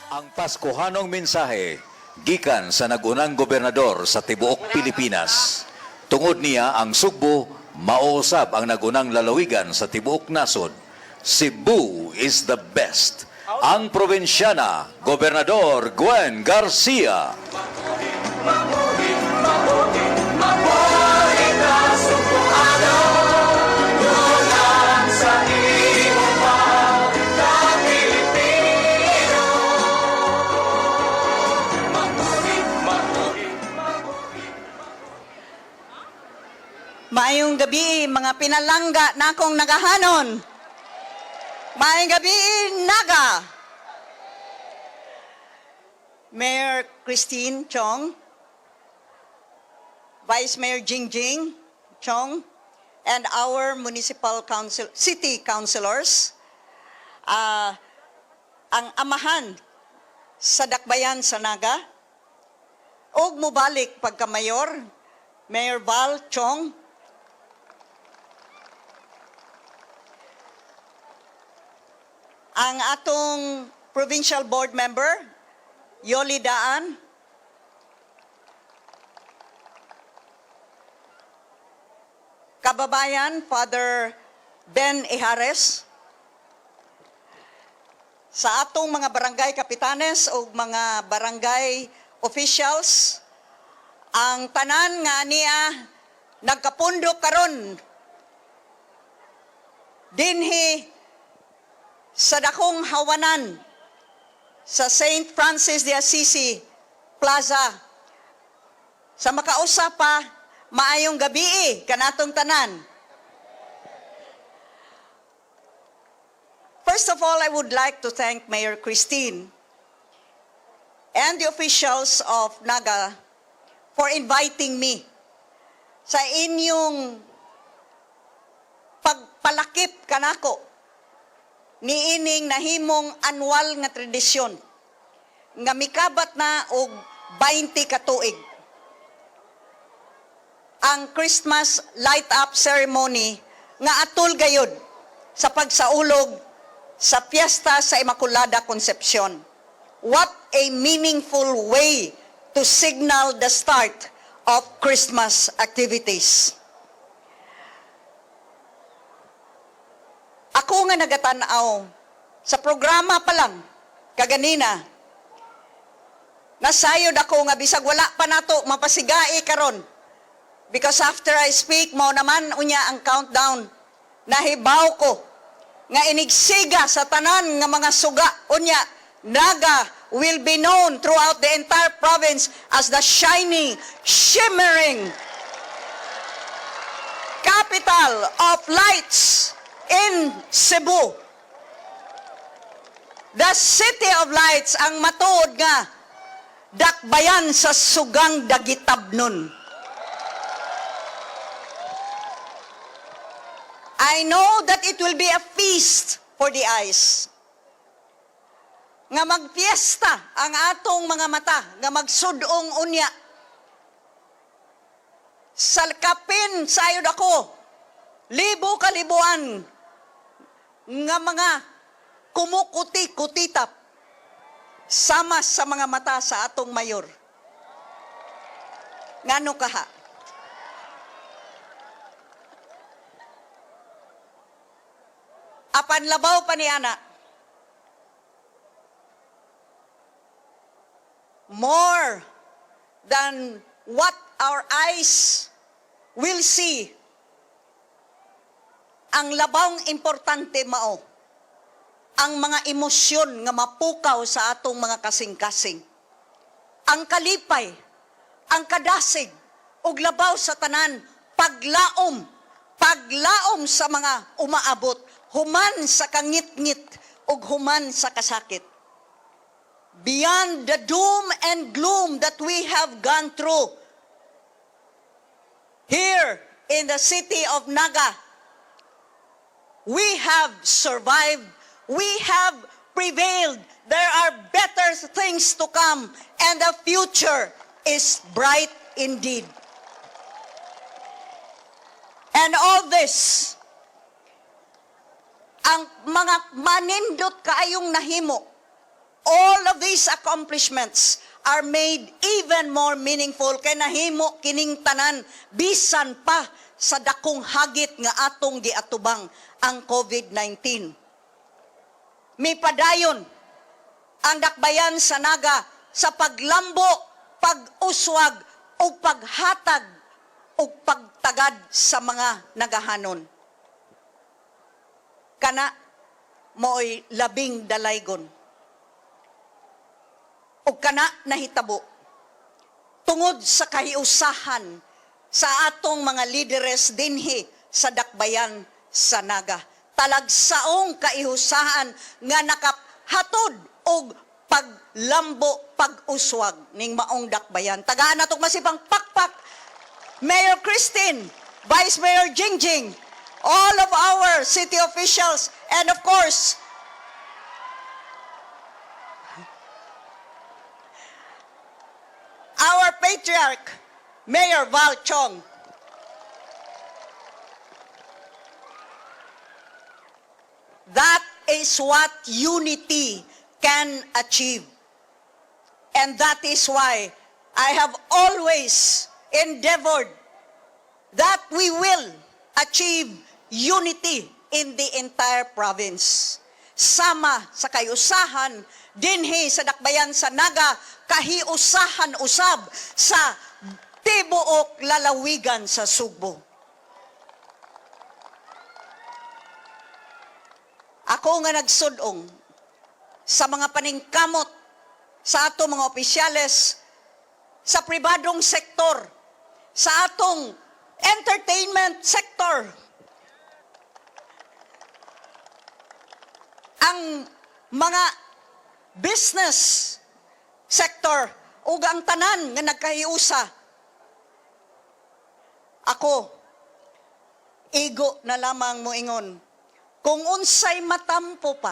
Ang Paskohanong mensahe gikan sa nagunang gobernador sa tibuok Pilipinas. Tungod niya ang Cebu mausab ang nagunang lalawigan sa tibuok nasod. Cebu is the best. Ang probinsyana, Gobernador Gwen Garcia. Maayong gabi, mga pinalangga na akong nagahanon. Maayong gabi, Naga. Mayor Christine Chong, Vice Mayor Jingjing Chong, and our city councilors, ang amahan sa dakbayan sa Naga, ug mubalik pagka-mayor, Mayor Val Chong, ang atong provincial board member, Yoli Daan, kababayan, Father Ben Ihares, sa atong mga barangay kapitanes o mga barangay officials, ang tanan nga niya nagkapundok karon dinhi sa dakong hawanan sa St. Francis de Assisi Plaza. Sa makausap pa, maayong gabi kanatong tanan. First of all, I would like to thank Mayor Christine and the officials of Naga for inviting me sa inyong pagpalakip kanako niining nahimong annual nga tradisyon nga mikabat na og 20 ka tuig. Ang Christmas light up ceremony nga atul gayud sa pagsaulog sa piyesta sa Immaculada Concepcion. What a meaningful way to signal the start of Christmas activities. Ako nga nagatanaw sa programa pa lang kaganina, nasayod ako nga bisag wala pa nato mapasigai karon, because after I speak mo naman unya ang countdown, nahibaw ko nga inigsiga sa tanan nga mga suga unya Naga will be known throughout the entire province as the shining, shimmering capital of lights in Cebu. The City of Lights ang matuod nga dakbayan sa sugang dagitabnon. I know that it will be a feast for the eyes. Nga magpiesta ang atong mga mata, nga magsudong unya. Salkapin sayod ako, libo-kalibuan nga mga kumukuti-kutitap sama sa mga mata sa atong mayor. Ngano kaha? Apan labaw pa ni ana. More than what our eyes will see, ang labang importante mao ang mga emosyon nga mapukaw sa atong mga kasing-kasing. Ang kalipay, ang kadasig, ug labaw sa tanan, paglaom sa mga umaabot, human sa kangit-ngit ug human sa kasakit. Beyond the doom and gloom that we have gone through here in the city of Naga, we have survived. We have prevailed. There are better things to come, and the future is bright indeed. And all this, ang mga manindot kaayong nahimo, all of these these accomplishments are made even more meaningful kay nahimo kining tanan bisan pa sa dakong hagit nga atong giatubang ang COVID-19. Mipadayon ang dakbayan sa Naga sa paglambo, pag-uswag o paghatag o pagtagad sa mga nagahanon. Kana mo'y labing dalaygon. O kana nahitabo. Tungod sa kahiusahan sa atong mga lideres dinhi sa dakbayan sa Naga. Talagsaong kaihusahan nga nakahatod og paglambo, pag-uswag ning maong dakbayan. Tagaan natong masipang pakpak, Mayor Christine, Vice Mayor Jingjing, all of our city officials, and of course, our patriarch, Mayor Val Chong. That is what unity can achieve. And that is why I have always endeavored that we will achieve unity in the entire province. Sama sa kayusahan, dinhi sa dakbayan sa Naga, kahiusahan usab sa tibuok lalawigan sa Cebu. Ako nga nagsudong sa mga paningkamot sa atong mga opisyales sa pribadong sektor, sa atong entertainment sector. Ang mga business sector ug ang tanan nga nagkahiusa. Ako, igo na lamang moingon, kung unsay matampo pa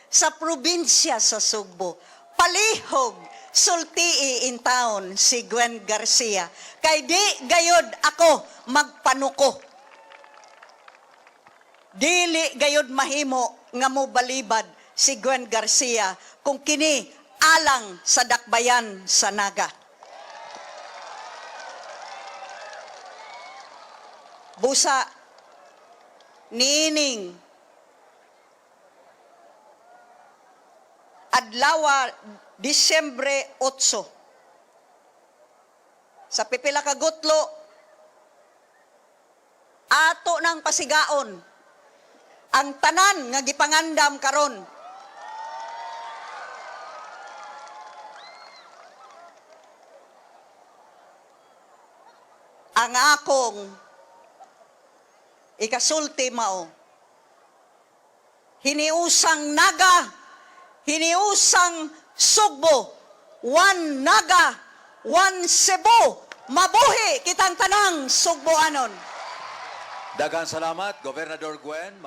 sa probinsya sa Cebu, palihog sultii in town si Gwen Garcia. Kay di gayod ako magpanuko. Dili gayod mahimo nga mobalibad si Gwen Garcia kung kini alang sa dakbayan sa Naga. Busa niining adlaw Disyembre 8 sa pipila ka gutlo ato ng pasigaon ang tanan nga gipangandam karon. Ang akong ikasulti mao, hiniusang Naga, hiniusang Cebu, one Naga, one Cebu, mabuhi kitang tanang Cebuanon. Daghang salamat, Gobernador Gwen.